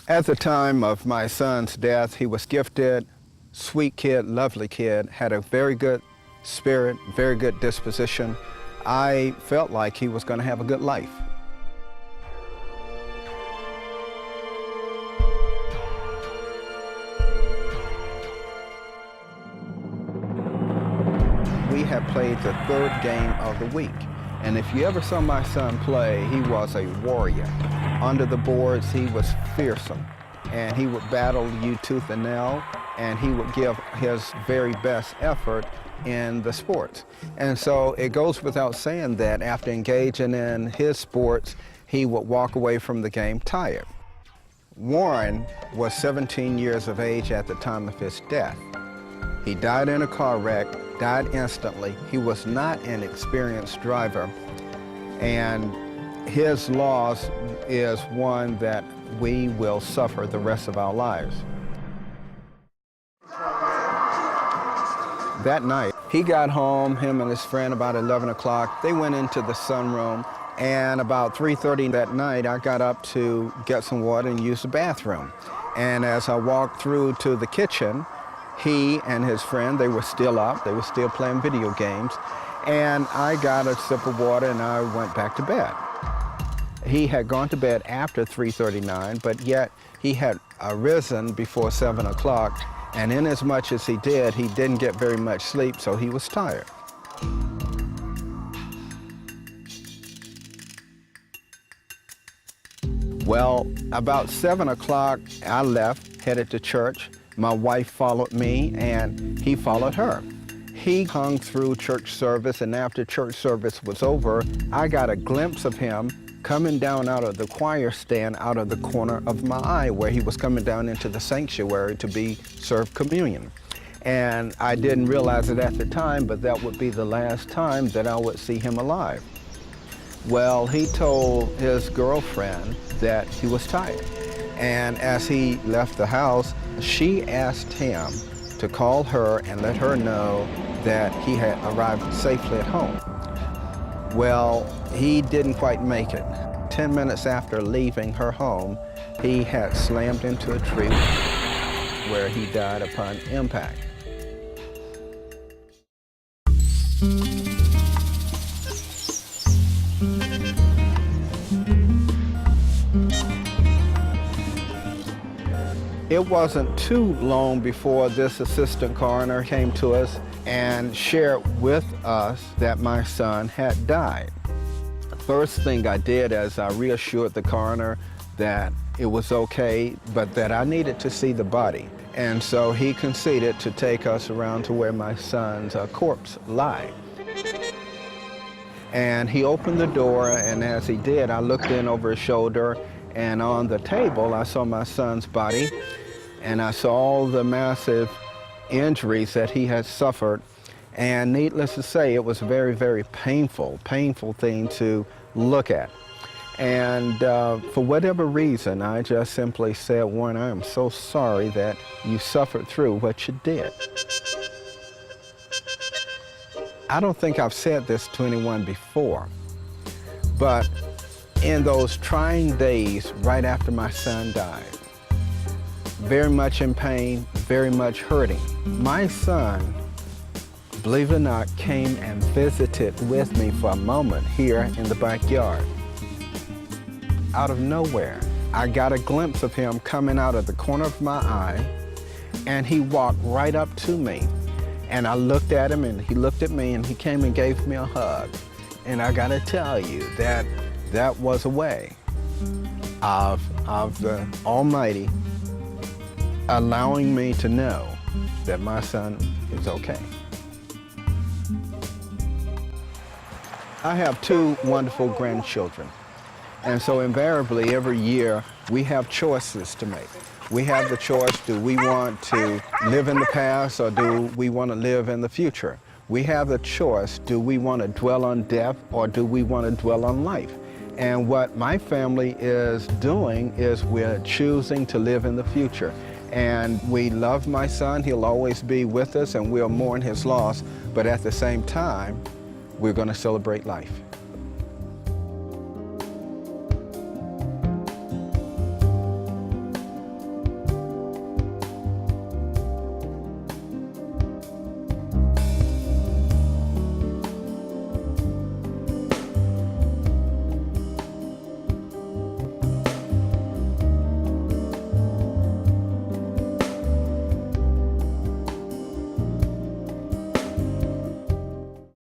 At the time of my son's death, he was gifted, sweet kid, lovely kid, had a very good spirit, very good disposition. I felt like he was going to have a good life. We had played the third game of the week. And if you ever saw my son play, he was a warrior. Under the boards, he was fearsome. And he would battle you tooth and nail, and he would give his very best effort in the sports. And so it goes without saying that after engaging in his sports, he would walk away from the game tired. Warren was 17 years of age at the time of his death. He died in a car wreck, died instantly. He was not an experienced driver, and his loss is one that we will suffer the rest of our lives. That night, he got home, him and his friend, about 11 o'clock. They went into the sunroom, and about 3:30 that night, I got up to get some water and use the bathroom. And as I walked through to the kitchen, he and his friend, they were still up, they were still playing video games, and I got a sip of water and I went back to bed. He had gone to bed after 3:39, but yet he had arisen before 7 o'clock, and in as much as he didn't get very much sleep, so he was tired. Well, about 7 o'clock, I left, headed to church. My wife followed me, and he followed her. He hung through church service, and after church service was over, I got a glimpse of him coming down out of the choir stand out of the corner of my eye, where he was coming down into the sanctuary to be served communion. And I didn't realize it at the time, but that would be the last time that I would see him alive. Well, he told his girlfriend that he was tired. And as he left the house, she asked him to call her and let her know that he had arrived safely at home. Well, he didn't quite make it. 10 minutes after leaving her home, he had slammed into a tree where he died upon impact. It wasn't too long before this assistant coroner came to us and shared with us that my son had died. First thing I did is I reassured the coroner that it was okay, but that I needed to see the body. And so he conceded to take us around to where my son's corpse lied. And he opened the door, and as he did, I looked in over his shoulder, and on the table, I saw my son's body, and I saw all the massive injuries that he had suffered. And needless to say, it was a very, very painful thing to look at. And for whatever reason, I just simply said, Warren, I am so sorry that you suffered through what you did. I don't think I've said this to anyone before, but in those trying days right after my son died, very much in pain, very much hurting, my son, believe it or not, came and visited with me for a moment here in the backyard. Out of nowhere, I got a glimpse of him coming out of the corner of my eye, and he walked right up to me. And I looked at him, and he looked at me, and he came and gave me a hug. And I gotta tell you that that was a way of the Almighty allowing me to know that my son is okay. I have two wonderful grandchildren. And so invariably every year we have choices to make. We have the choice, do we want to live in the past or do we want to live in the future? We have the choice, do we want to dwell on death or do we want to dwell on life? And what my family is doing is we're choosing to live in the future. And we love my son, he'll always be with us and we'll mourn his loss, but at the same time, we're going to celebrate life.